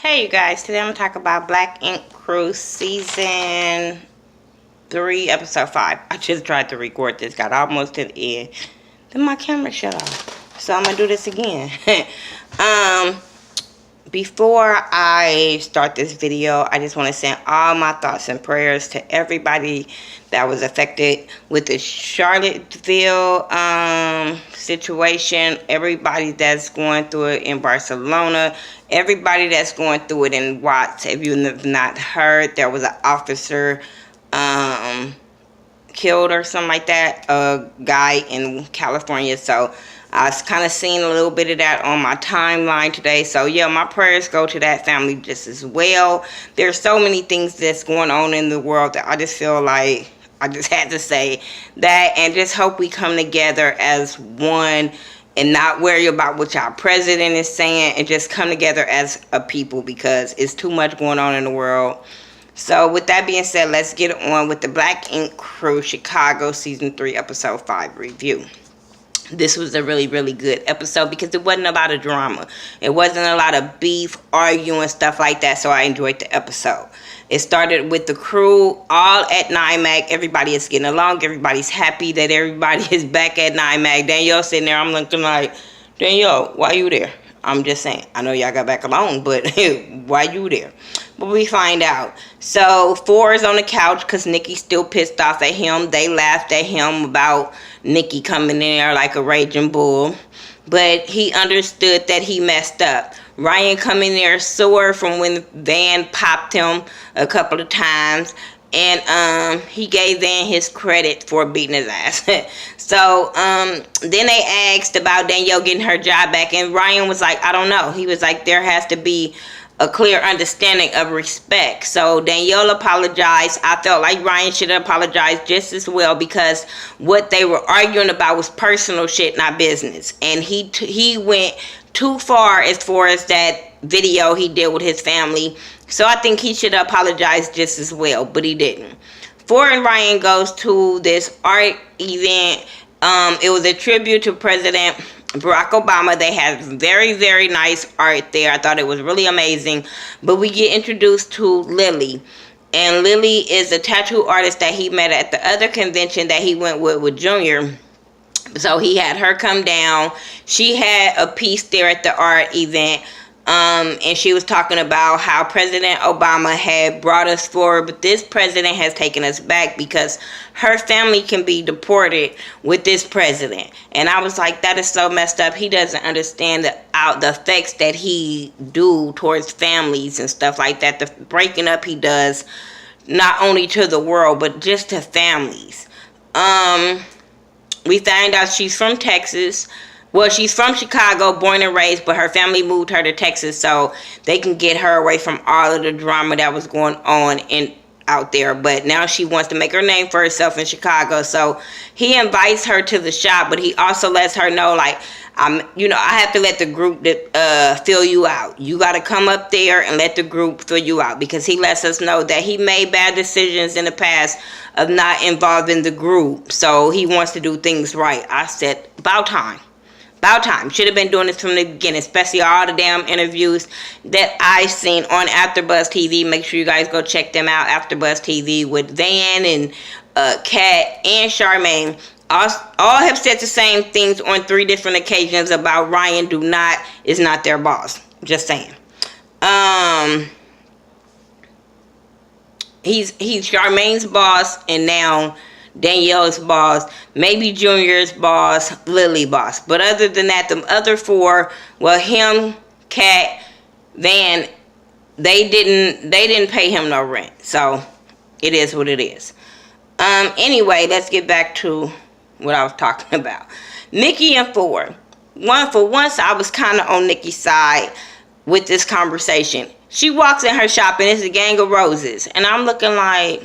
Hey you guys, today I'm going to talk about Black Ink Crew Season 3, Episode 5. I just tried to record this, got almost to the end. Then my camera shut off. So I'm going to do this again. Before I start this video, I just want to send all my thoughts and prayers to everybody that was affected with the Charlottesville situation. Everybody that's going through it in Barcelona. Everybody that's going through it in Watts. If you have not heard, there was an officer killed or something like that. A guy in California. So I was kind of seeing a little bit of that on my timeline today. So, yeah, my prayers go to that family just as well. There's so many things that's going on in the world that I just feel like I just had to say that. And just hope we come together as one and not worry about what our president is saying. And just come together as a people because it's too much going on in the world. So, with that being said, let's get on with the Black Ink Crew Chicago Season 3, Episode 5 review. This was a really, really good episode because it wasn't a lot of drama. It wasn't a lot of beef, arguing, stuff like that. So I enjoyed the episode. It started with the crew all at NYMAC. Everybody is getting along. Everybody's happy that everybody is back at NYMAC. Danielle sitting there. I'm looking like, Danielle, why you there? I'm just saying. I know y'all got back along, but why you there? But we find out. So, Phor is on the couch because Nikki's still pissed off at him. They laughed at him about Nikki coming in there like a raging bull. But he understood that he messed up. Ryan coming there sore from when Van popped him a couple of times. And he gave Van his credit for beating his ass. So then they asked about Danielle getting her job back. And Ryan was like, I don't know. He was like, there has to be a clear understanding of respect. So Danielle apologized. I felt like Ryan should have apologized just as well because what they were arguing about was personal shit, not business. And he went too far as that video he did with his family. So I think he should apologize just as well, but he didn't. Phor and Ryan goes to this art event. It was a tribute to President Barack Obama. They had very, very nice art there. I thought it was really amazing. But we get introduced to Lily. And Lily is a tattoo artist that he met at the other convention that he went with Junior. So he had her come down. She had a piece there at the art event. And she was talking about how President Obama had brought us forward, but this president has taken us back because her family can be deported with this president. And I was like, that is so messed up. He doesn't understand the effects that he do towards families and stuff like that. The breaking up he does, not only to the world, but just to families. We find out she's from Texas. Well, she's from Chicago, born and raised, but her family moved her to Texas so they can get her away from all of the drama that was going on out there. But now she wants to make her name for herself in Chicago. So he invites her to the shop, but he also lets her know, like, I have to let the group fill you out. You got to come up there and let the group fill you out because he lets us know that he made bad decisions in the past of not involving the group. So he wants to do things right. I said, about time. About time. Should have been doing this from the beginning, especially all the damn interviews that I've seen on AfterBuzz TV. Make sure you guys go check them out. AfterBuzz TV with Van and Kat and Charmaine. All have said the same things on 3 different occasions about Ryan is not their boss. Just saying. He's Charmaine's boss and now Danielle's boss, maybe Junior's boss, Lily boss. But other than that, the other 4, well, him, Kat, Van, they didn't pay him no rent. So it is what it is. Anyway, let's get back to what I was talking about. Nikki and Phor. For once, I was kind of on Nikki's side with this conversation. She walks in her shop and it's a gang of roses. And I'm looking like,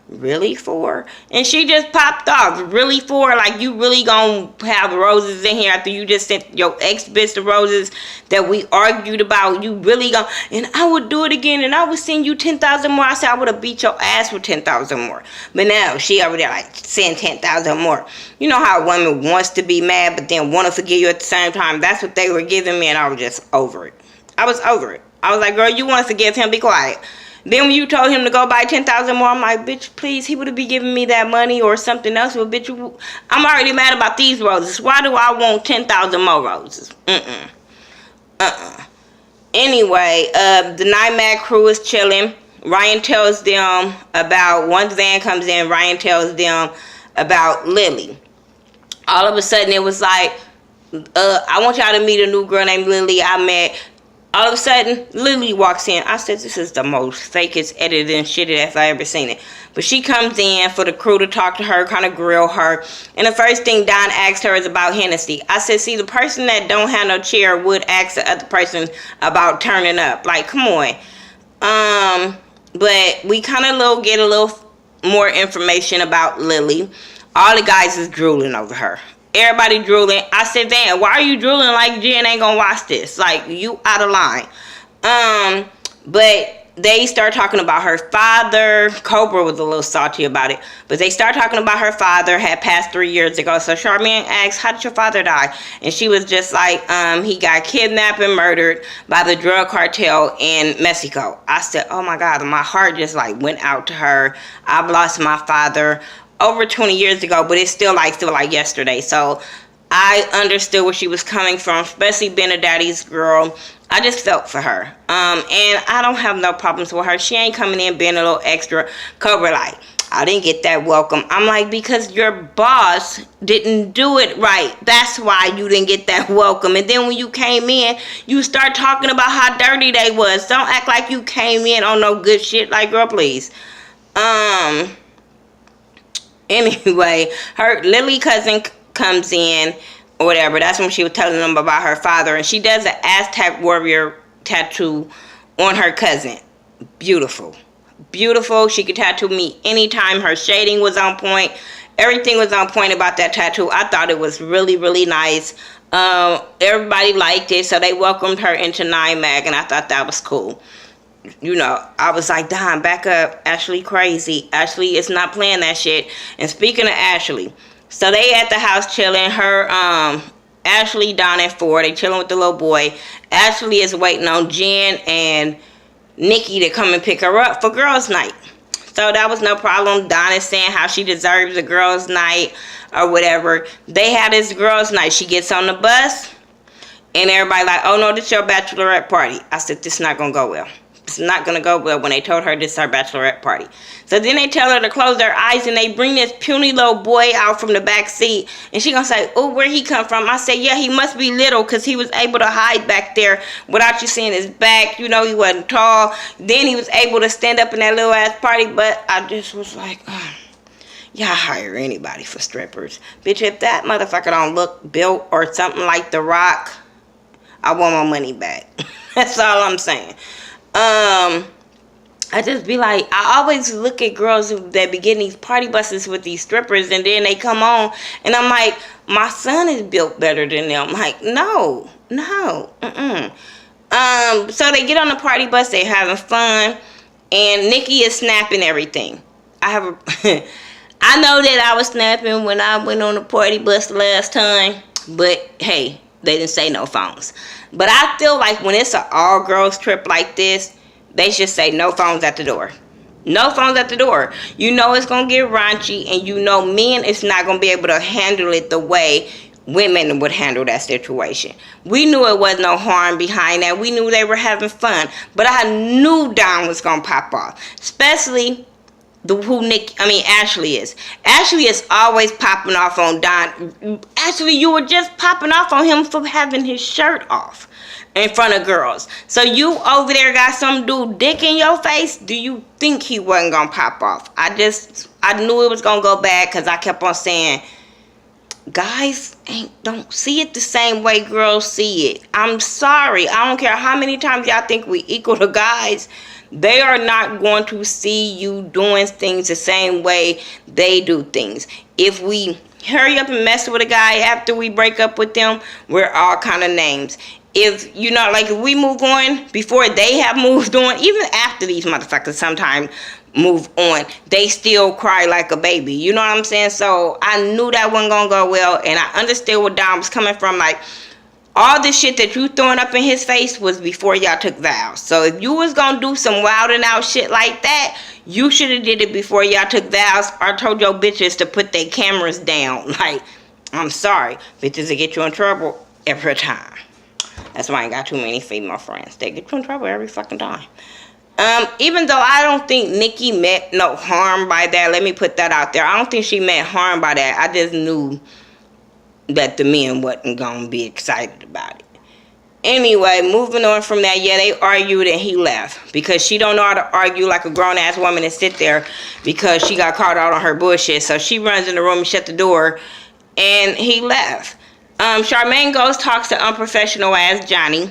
really, Phor? And she just popped off. Really, Phor? Like, you really gonna have roses in here after you just sent your ex-bitch the roses that we argued about? You really gonna? And I would do it again, and I would send you 10,000 more. I said I would have beat your ass for 10,000 more. But now she already like send 10,000 more. You know how a woman wants to be mad, but then want to forgive you at the same time. That's what they were giving me, and I was just over it. I was over it. I was like, girl, you want to forgive him, be quiet. Then when you told him to go buy 10,000 more, I'm like, bitch, please, he would be giving me that money or something else. Well, bitch, I'm already mad about these roses. Why do I want 10,000 more roses? Anyway, the NYMAC crew is chilling. Ryan tells them about, once Van comes in, Ryan tells them about Lily. All of a sudden, it was like, I want y'all to meet a new girl named Lily I met. All of a sudden, Lily walks in. I said, this is the most fakest edited and shitty I ever seen it. But she comes in for the crew to talk to her, kind of grill her. And the first thing Don asked her is about Hennessy. I said, see, the person that don't have no chair would ask the other person about turning up. Like, come on. But we kind of get a little more information about Lily. All the guys is drooling over her. Everybody drooling. I said, Van, why are you drooling like Jen ain't gonna watch this? Like, you out of line. But they start talking about her father. Cobra was a little salty about it. But they start talking about her father had passed 3 years ago. So Charmaine asked, how did your father die? And she was just like, he got kidnapped and murdered by the drug cartel in Mexico. I said, oh my God, my heart just like went out to her. I've lost my father over 20 years ago, but it's still like yesterday. So I understood where she was coming from, especially being a daddy's girl. I just felt for her. And I don't have no problems with her. She ain't coming in being a little extra. Cobra like, I didn't get that welcome. I'm like, because your boss didn't do it right. That's why you didn't get that welcome. And then when you came in, you start talking about how dirty they was. Don't act like you came in on no good shit. Like, girl, please. Anyway, her Lily cousin comes in or whatever. That's when she was telling them about her father. And she does an Aztec warrior tattoo on her cousin. Beautiful. Beautiful. She could tattoo me anytime. Her shading was on point. Everything was on point about that tattoo. I thought it was really, really nice. Everybody liked it. So they welcomed her into NYMAC. And I thought that was cool. You know, I was like, Don, back up. Ashley crazy. Ashley is not playing that shit. And speaking of Ashley, so they at the house chilling. Her, Ashley, Donna, and Phor, they chilling with the little boy. Ashley is waiting on Jen and Nikki to come and pick her up for girls' night. So that was no problem. Donna's saying how she deserves a girls' night or whatever. They had this girls' night. She gets on the bus and everybody like, oh no, this your bachelorette party. I said, this is not going to go well. It's not going to go well when they told her this is her bachelorette party. So then they tell her to close their eyes and they bring this puny little boy out from the back seat. And she going to say, oh, where he come from? I said, yeah, he must be little because he was able to hide back there without you seeing his back. You know, he wasn't tall. Then he was able to stand up in that little ass party. But I just was like, y'all hire anybody for strippers. Bitch, if that motherfucker don't look built or something like The Rock, I want my money back. That's all I'm saying. I just be like, I always look at girls that be getting these party buses with these strippers and then they come on and I'm like, my son is built better than them. I'm like, no. So they get on the party bus, they having fun and Nikki is snapping everything. I know that I was snapping when I went on the party bus the last time, but hey, they didn't say no phones. But I feel like when it's an all-girls trip like this, they should say no phones at the door. No phones at the door. You know it's going to get raunchy, and you know men is not going to be able to handle it the way women would handle that situation. We knew it was no harm behind that. We knew they were having fun. But I knew Don was going to pop off. Especially Ashley is. Ashley is always popping off on Don. Actually, you were just popping off on him for having his shirt off in front of girls. So you over there got some dude dick in your face. Do you think he wasn't gonna pop off? I knew it was gonna go bad because I kept on saying, guys don't see it the same way girls see it. I'm sorry. I don't care how many times y'all think we equal to guys. They are not going to see you doing things the same way they do things. If we hurry up and mess with a guy after we break up with them, we're all kind of names. If, if we move on before they have moved on, even after these motherfuckers sometimes move on, they still cry like a baby. You know what I'm saying? So I knew that wasn't going to go well, and I understood where Dom was coming from. Like, All the shit that you throwing up in his face was before y'all took vows. So if you was gonna do some wilding out shit like that, you should have did it before y'all took vows, or told your bitches to put their cameras down. Like, I'm sorry, bitches will get you in trouble every time. That's why I ain't got too many female friends. They get you in trouble every fucking time. Even though I don't think Nikki meant no harm by that, let me put that out there. I don't think she meant harm by that. I just knew that the men wasn't gonna be excited about it. Anyway, moving on from that, yeah, they argued and he left because she don't know how to argue like a grown-ass woman and sit there because she got caught out on her bullshit. So she runs in the room and shut the door, and he left. Charmaine goes, talks to unprofessional ass Johnny.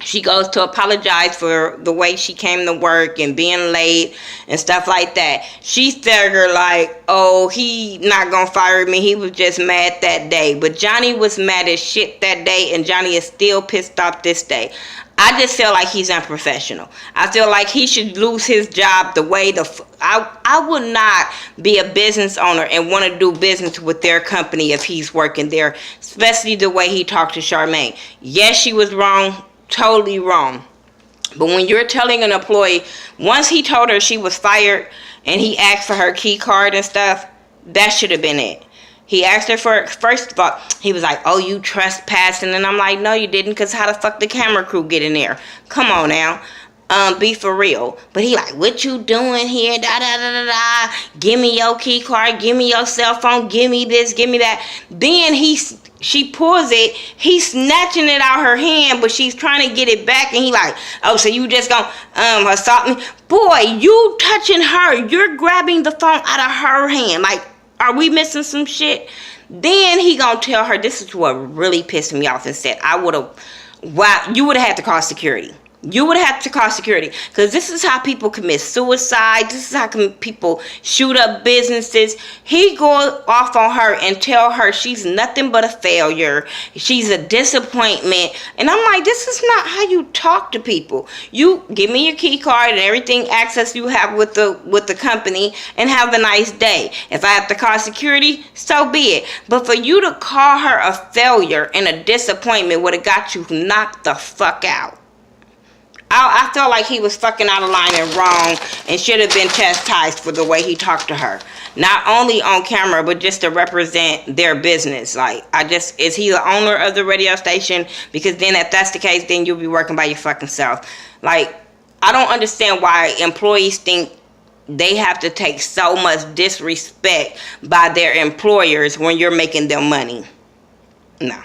She goes to apologize for the way she came to work and being late and stuff like that. She figured like, oh, he not gonna fire me. He was just mad that day. But Johnny was mad as shit that day, and Johnny is still pissed off this day. I just feel like he's unprofessional. I feel like he should lose his job the way I would not be a business owner and want to do business with their company if he's working there, especially the way he talked to Charmaine. Yes, she was wrong. Totally wrong. But when you're telling an employee, once he told her she was fired and he asked for her key card and stuff, that should have been it. He asked her for, first of all, he was like, oh, you trespassing. And I'm like, no, you didn't, because how the fuck the camera crew get in there? Come on now. Be for real. But he like, what you doing here? Da da da da da. Give me your key card. Give me your cell phone. Give me this. Give me that. Then she pulls it. He's snatching it out her hand, but she's trying to get it back. And he like, oh, so you just gonna assault me? Boy, you touching her. You're grabbing the phone out of her hand. Like, are we missing some shit? Then he gonna tell her, this is what really pissed me off, and said, you would have had to call security. You would have to call security, because this is how people commit suicide. This is how people shoot up businesses. He go off on her and tell her she's nothing but a failure. She's a disappointment. And I'm like, this is not how you talk to people. You give me your key card and everything access you have with the company, and have a nice day. If I have to call security, so be it. But for you to call her a failure and a disappointment would have got you knocked the fuck out. I felt like he was fucking out of line and wrong, and should have been chastised for the way he talked to her. Not only on camera, but just to represent their business. Like, is he the owner of the radio station? Because then if that's the case, then you'll be working by your fucking self. Like, I don't understand why employees think they have to take so much disrespect by their employers when you're making them money. No.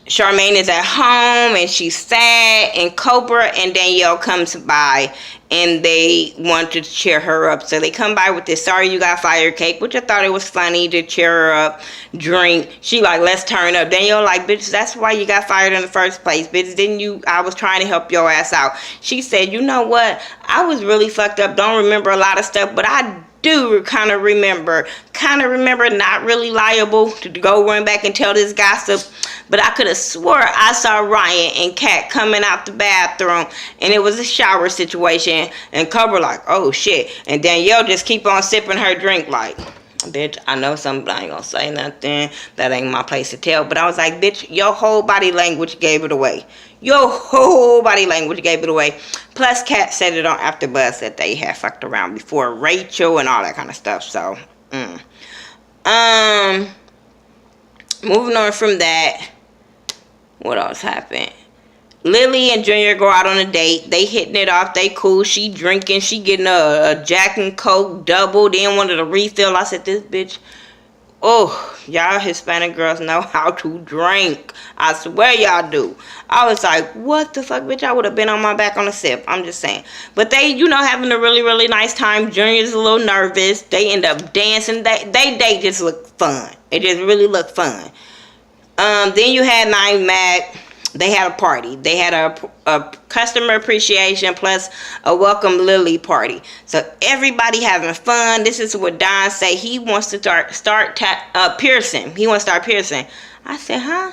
Charmaine is at home and she's sad, and Cobra and Danielle comes by and they want to cheer her up. So they come by with this sorry you got fired cake, which I thought it was funny to cheer her up, drink. She like, let's turn up. Danielle like, bitch, that's why you got fired in the first place, bitch. Didn't you? I was trying to help your ass out. She said, you know what? I was really fucked up. Don't remember a lot of stuff, but I do kind of remember, not really liable to go run back and tell this gossip, but I could have swore I saw Ryan and Kat coming out the bathroom, and it was a shower situation, and Cobra like, oh shit, and Danielle just keep on sipping her drink like, bitch, I know something, I ain't gonna say nothing, that ain't my place to tell. But I was like, bitch, your whole body language gave it away. Your whole body language gave it away. Plus, Kat said it on AfterBuzz that they had fucked around before Rachel and all that kind of stuff. So, moving on from that, what else happened? Lily and Junior go out on a date. They hitting it off. They cool. She drinking. She getting a Jack and Coke double. Then wanted a refill. I said, this bitch. Oh, y'all Hispanic girls know how to drink. I swear y'all do. I was like, what the fuck, bitch? I would have been on my back on a sip. I'm just saying. But they, having a really, really nice time. Junior's a little nervous. They end up dancing. They just look fun. It just really looked fun. Then you had Nine Mac. They had a party. They had a customer appreciation plus a welcome Lily party. So everybody having fun. This is what Don say. He wants to start piercing. He wants to start piercing. I said, huh?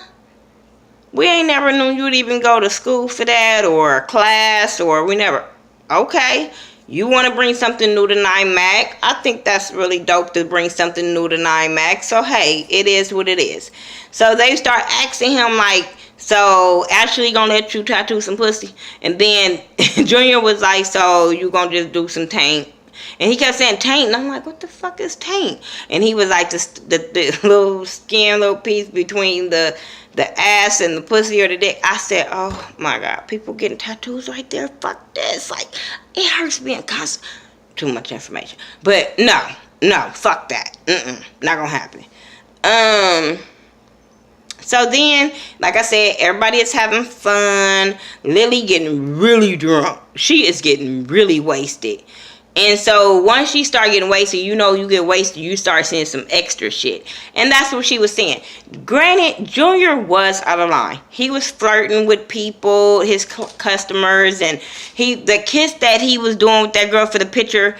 We ain't never knew you'd even go to school for that or class, or we never. Okay. You want to bring something new to NYMAC? I think that's really dope to bring something new to NYMAC. So, hey, it is what it is. So, they start asking him, like, so, Ashley gonna let you tattoo some pussy? And then Junior was like, so, you gonna just do some taint? And he kept saying taint. And I'm like, what the fuck is taint? And he was like, the little skin, little piece between the ass and the pussy or the dick. I said, oh my God, people getting tattoos right there. Fuck this. Like, it hurts being constant. Too much information. But no, fuck that. Not gonna happen. So then, like I said, everybody is having fun. Lily getting really drunk. She is getting really wasted. And so once she start getting wasted, you know, you get wasted, you start seeing some extra shit. And that's what she was saying. Granted, Junior was out of line. He was flirting with people, his customers, and the kiss that he was doing with that girl for the picture,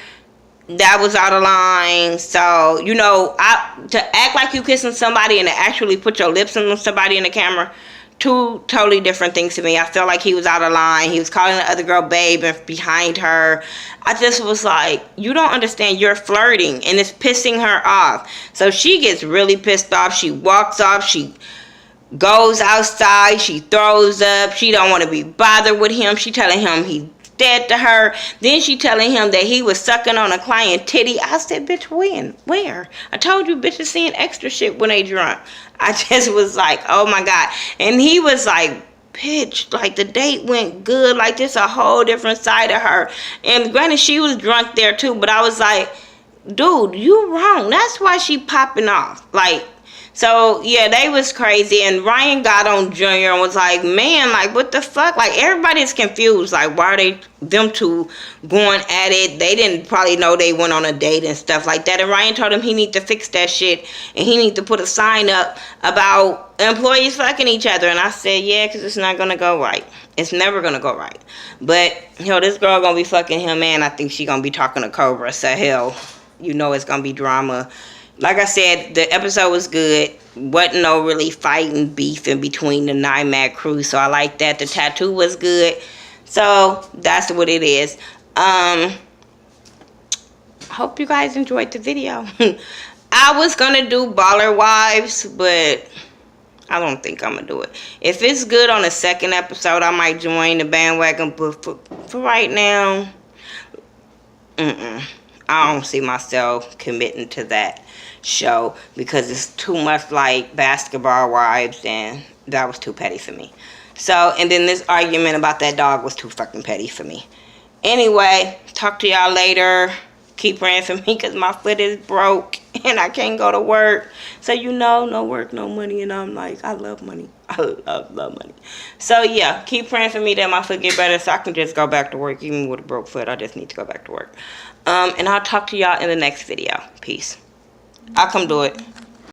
that was out of line. So, you know, to act like you kissing somebody and to actually put your lips on somebody in the camera, two totally different things to me. I felt like he was out of line. He was calling the other girl babe and behind her. I just was like, you don't understand, you're flirting and it's pissing her off. So she gets really pissed off. She walks off. She goes outside. She throws up. She don't want to be bothered with him. She telling him he's dead to her. Then she telling him that he was sucking on a client titty. I said, bitch, when? Where? I told you bitches seeing extra shit when they drunk. I just was like, oh my God. And he was like, bitch, like the date went good. Like this a whole different side of her. And granted, she was drunk there too. But I was like, dude, you wrong. That's why she popping off. Like, so, yeah, they was crazy. And Ryan got on Junior and was like, man, like, what the fuck? Like, everybody's confused. Like, why are them two going at it? They didn't probably know they went on a date and stuff like that. And Ryan told him he need to fix that shit. And he need to put a sign up about employees fucking each other. And I said, yeah, because it's not going to go right. It's never going to go right. But, you know, this girl going to be fucking him, and I think she going to be talking to Cobra. So, hell, you know it's going to be drama. Like I said, the episode was good. Wasn't no really fighting, beefing between the NYMAC crew. So I like that. The tattoo was good. So that's what it is. Hope you guys enjoyed the video. I was going to do Baller Wives, but I don't think I'm going to do it. If it's good on the second episode, I might join the bandwagon. But for right now, I don't see myself committing to that show because it's too much like Basketball Wives, and that was too petty for me. So, and then this argument about that dog was too fucking petty for me. Anyway, talk to y'all later. Keep praying for me because my foot is broke and I can't go to work. So, you know, no work, no money. And I'm like, I love money. I love money. So, yeah, keep praying for me that my foot get better so I can just go back to work. Even with a broke foot, I just need to go back to work. And I'll talk to y'all in the next video. Peace. I'll come do it.